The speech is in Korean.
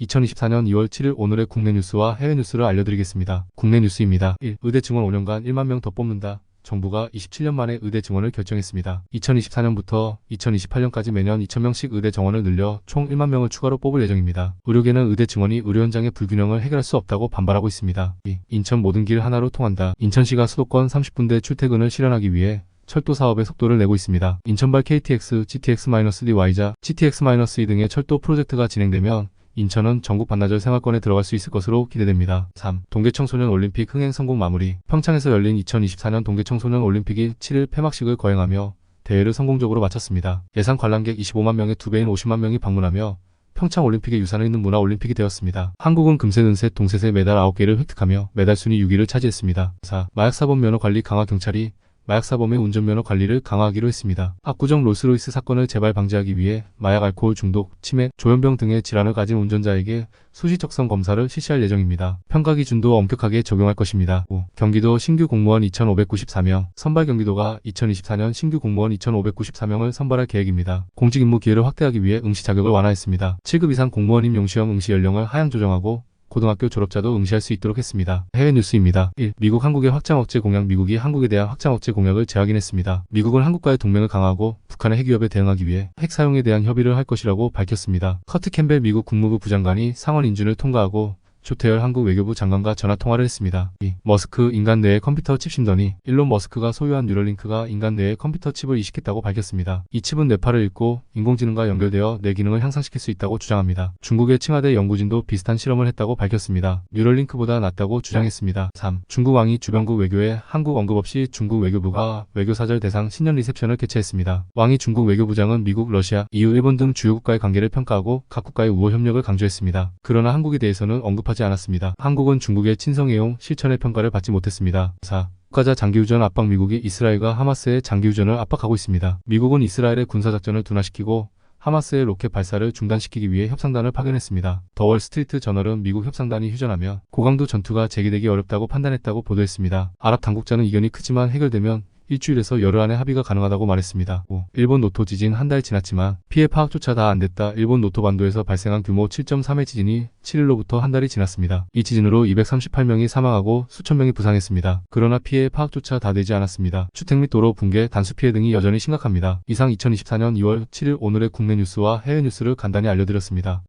2024년 2월 7일 오늘의 국내 뉴스와 해외 뉴스를 알려드리겠습니다. 국내 뉴스입니다. 1. 의대 증원 5년간 1만 명 더 뽑는다. 정부가 27년 만에 의대 증원을 결정했습니다. 2024년부터 2028년까지 매년 2,000명씩 의대 정원을 늘려 총 1만 명을 추가로 뽑을 예정입니다. 의료계는 의대 증원이 의료 현장의 불균형을 해결할 수 없다고 반발하고 있습니다. 2. 인천 모든 길 하나로 통한다. 인천시가 수도권 30분대 출퇴근을 실현하기 위해 철도 사업에 속도를 내고 있습니다. 인천발 KTX, GTX-DY자, GTX-E 등의 철도 프로젝트가 진행되면 인천은 전국 반나절 생활권에 들어갈 수 있을 것으로 기대됩니다. 3. 동계청소년 올림픽 흥행 성공 마무리. 평창에서 열린 2024년 동계청소년 올림픽이 7일 폐막식을 거행하며 대회를 성공적으로 마쳤습니다. 예상 관람객 25만 명의 2배인 50만 명이 방문하며 평창 올림픽의 유산을 잇는 문화올림픽이 되었습니다. 한국은 금세, 은셋, 동셋에 메달 9개를 획득하며 메달 순위 6위를 차지했습니다. 4. 마약사범 면허 관리 강화. 경찰이 마약사범의 운전면허 관리를 강화하기로 했습니다. 압구정 롤스로이스 사건을 재발 방지하기 위해 마약, 알코올 중독, 치매, 조현병 등의 질환을 가진 운전자에게 수시적성 검사를 실시할 예정입니다. 평가 기준도 엄격하게 적용할 것입니다. 5. 경기도 신규 공무원 2,594명. 선발. 경기도가 2024년 신규 공무원 2,594명을 선발할 계획입니다. 공직 임무 기회를 확대하기 위해 응시 자격을 완화했습니다. 7급 이상 공무원 임용시험 응시 연령을 하향 조정하고 고등학교 졸업자도 응시할 수 있도록 했습니다. 해외 뉴스입니다. 1. 미국 한국의 확장 억제 공약. 미국이 한국에 대한 확장 억제 공약을 재확인했습니다. 미국은 한국과의 동맹을 강화하고 북한의 핵 위협에 대응하기 위해 핵 사용에 대한 협의를 할 것이라고 밝혔습니다. 커트 캠벨 미국 국무부 부장관이 상원 인준을 통과하고 조태열 한국 외교부 장관과 전화 통화를 했습니다. 2. 머스크 인간 뇌에 컴퓨터 칩 심더니. 일론 머스크가 소유한 뉴럴링크가 인간 뇌에 컴퓨터 칩을 이식했다고 밝혔습니다. 이 칩은 뇌파를 읽고 인공지능과 연결되어 뇌 기능을 향상시킬 수 있다고 주장합니다. 중국의 칭화대 연구진도 비슷한 실험을 했다고 밝혔습니다. 뉴럴링크보다 낫다고 주장했습니다. 3. 중국 왕이 주변국 외교에 한국 언급 없이 중국 외교부가 외교사절 대상 신년 리셉션을 개최했습니다. 왕이 중국 외교부장은 미국, 러시아, EU, 일본 등 주요 국가의 관계를 평가하고 각 국가의 우호 협력을 강조했습니다. 그러나 한국에 대해서는 언급하지 않았습니다. 한국은 중국의 친성애용 실천의 평가를 받지 못했습니다. 4. 국가자 장기휴전 압박. 미국이 이스라엘과 하마스의 장기휴전을 압박하고 있습니다. 미국은 이스라엘의 군사작전을 둔화시키고 하마스의 로켓 발사를 중단시키기 위해 협상단을 파견했습니다. 더 월스트리트 저널은 미국 협상단이 휴전하면 고강도 전투가 재개되기 어렵다고 판단했다고 보도했습니다. 아랍 당국자는 이견이 크지만 해결되면 일주일에서 열흘 안에 합의가 가능하다고 말했습니다. 5. 일본 노토 지진 한 달 지났지만 피해 파악조차 다 안됐다. 일본 노토 반도에서 발생한 규모 7.3의 지진이 7일로부터 한 달이 지났습니다. 이 지진으로 238명이 사망하고 수천 명이 부상했습니다. 그러나 피해 파악조차 다 되지 않았습니다. 주택 및 도로 붕괴, 단수 피해 등이 여전히 심각합니다. 이상 2024년 2월 7일 오늘의 국내 뉴스와 해외 뉴스를 간단히 알려드렸습니다.